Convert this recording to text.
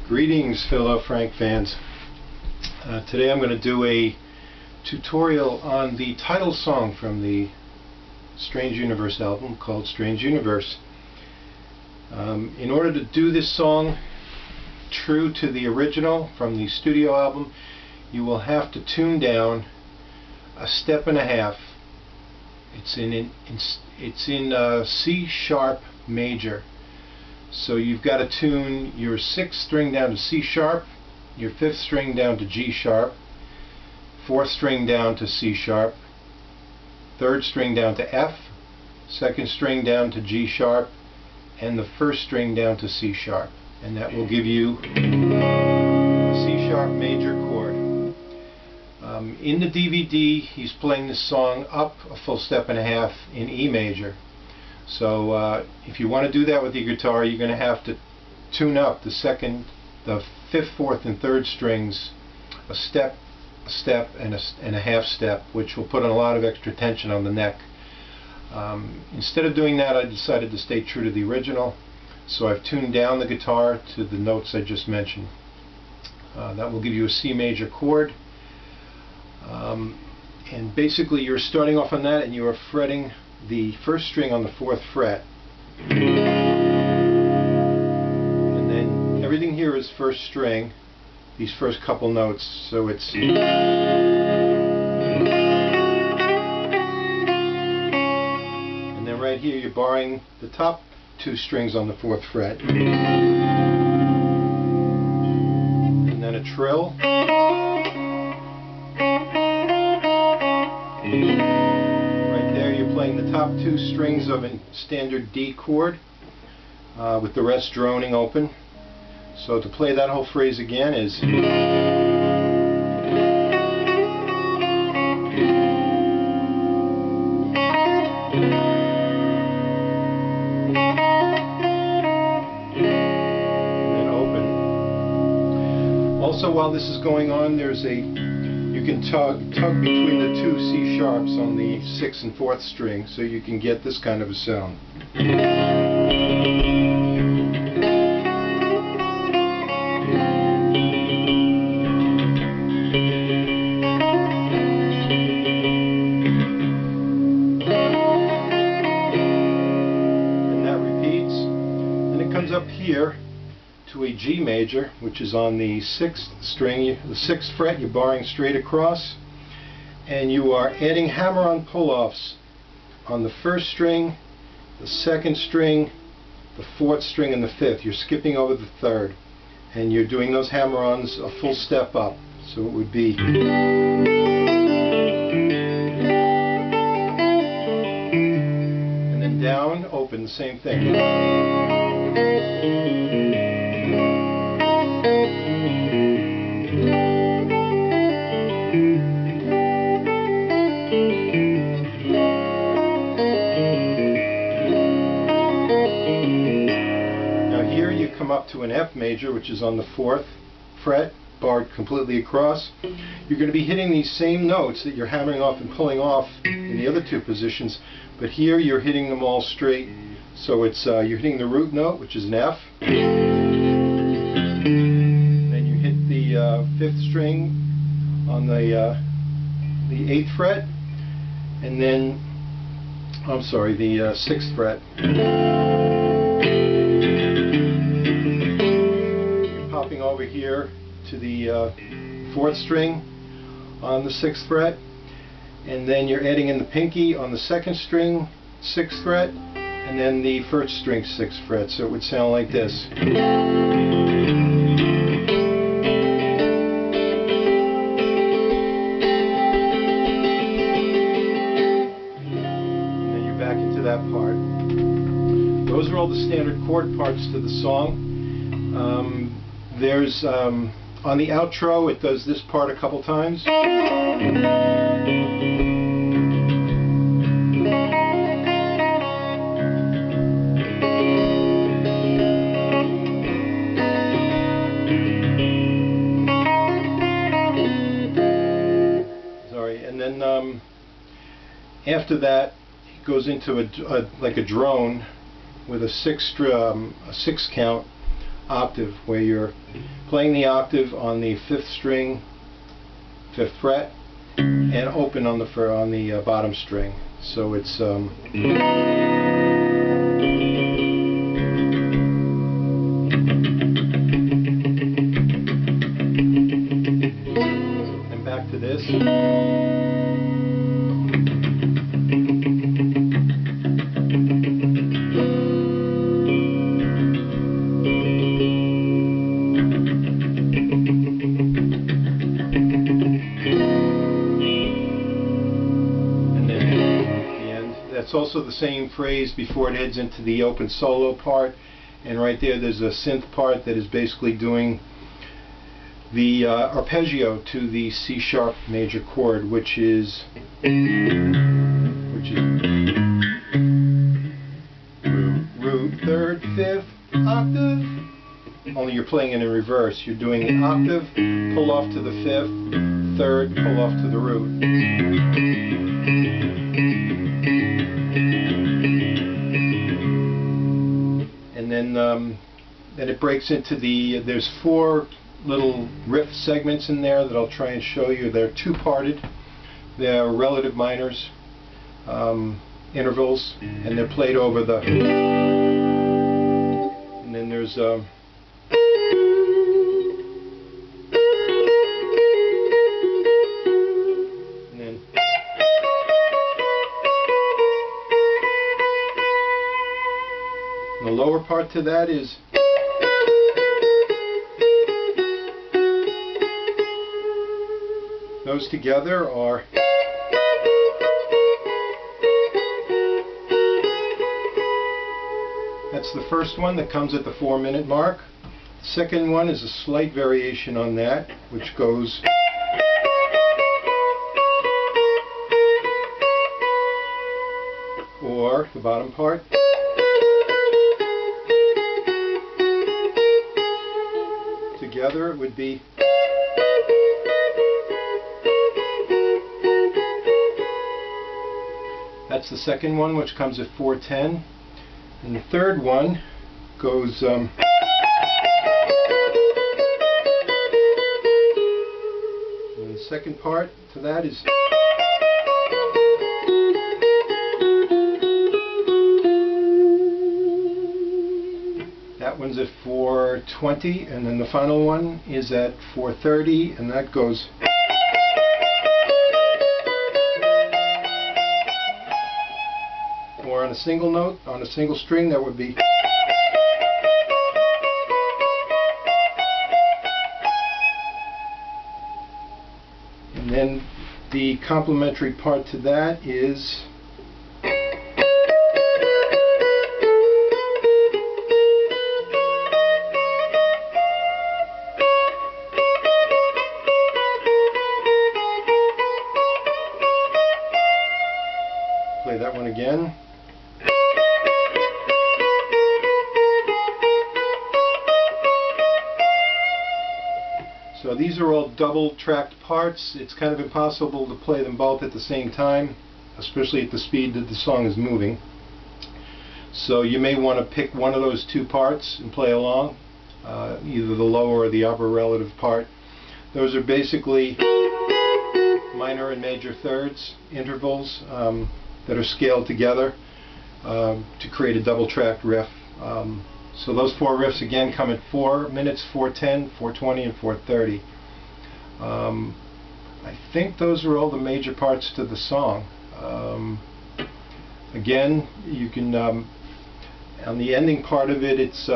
Greetings, fellow Frank fans. Today I'm going to do a tutorial on the title song from the Strange Universe album called Strange Universe. In order to do this song true to the original from the studio album, you will have to tune down a step and a half. It's in C sharp major. So you've got to tune your 6th string down to C sharp, your 5th string down to G sharp, 4th string down to C sharp, 3rd string down to F, 2nd string down to G sharp, and the 1st string down to C sharp. And that will give you a C sharp major chord. In the DVD, he's playing this song up a full step and a half in E major. So if you want to do that with your guitar, you're going to have to tune up the 5th, 4th, and 3rd strings a step, and a half step, which will put a lot of extra tension on the neck. Instead of doing that, I decided to stay true to the original, so I've tuned down the guitar to the notes I just mentioned. That will give you a C major chord. And basically you're starting off on that and you are fretting the 1st string on the 4th fret. And then everything here is 1st string, these first couple notes, so it's and then right here you're barring the top 2 strings on the 4th fret. And then a trill. Playing the top 2 strings of a standard D chord with the rest droning open. So to play that whole phrase again is and then open. Also, while this is going on, there's you can tug between the 2 C sharps on the 6th and 4th string, so you can get this kind of a sound. And that repeats. Then it comes up here to a G major, which is on the 6th string, the 6th fret. You're barring straight across, and you are adding hammer-on pull-offs on the 1st string, the 2nd string, the 4th string, and the 5th. You're skipping over the 3rd, and you're doing those hammer-ons a full step up. So it would be and then down, open, the same thing. Come up to an F major, which is on the 4th fret, barred completely across. You're going to be hitting these same notes that you're hammering off and pulling off in the other 2 positions, but here you're hitting them all straight. So it's you're hitting the root note, which is an F. Then you hit the 5th string on the 8th fret, and then the 6th fret. Over here to the 4th string on the 6th fret, and then you're adding in the pinky on the 2nd string 6th fret, and then the 1st string 6th fret, so it would sound like this. And then you're back into that part. Those are all the standard chord parts to the song. There's on the outro, it does this part a couple times. Sorry, and then after that, it goes into like a drone with a 6 count octave, where you're playing the octave on the 5th string, 5th fret, and open on the bottom string. So it's and back to this. That's also the same phrase before it heads into the open solo part, and right there's a synth part that is basically doing the arpeggio to the C sharp major chord, which is root, 3rd, 5th, octave. Only you're playing it in reverse. You're doing the octave, pull off to the 5th, 3rd, pull off to the root. And then it breaks into there's 4 little riff segments in there that I'll try and show you. They're 2-parted. They're relative minors, intervals, and they're played over the. And then there's the lower part to that is those together are that's the first one that comes at the 4-minute mark. The second one is a slight variation on that, which goes or the bottom part. Together it would be that's the second one, which comes at 4/10, and the third one goes and the second part to that is that one's at 4:20, and then the final one is at 4:30, and that goes or on a single note, on a single string, that would be and then the complementary part to that is play that one again. So these are all double-tracked parts. It's kind of impossible to play them both at the same time, especially at the speed that the song is moving. So you may want to pick one of those 2 parts and play along, either the lower or the upper relative part. Those are basically minor and major thirds, intervals that are scaled together to create a double-tracked riff. So those 4 riffs again come at 4 minutes, 4:10, 4:20, and 4:30. I think those are all the major parts to the song. Again, you can on the ending part of it, it's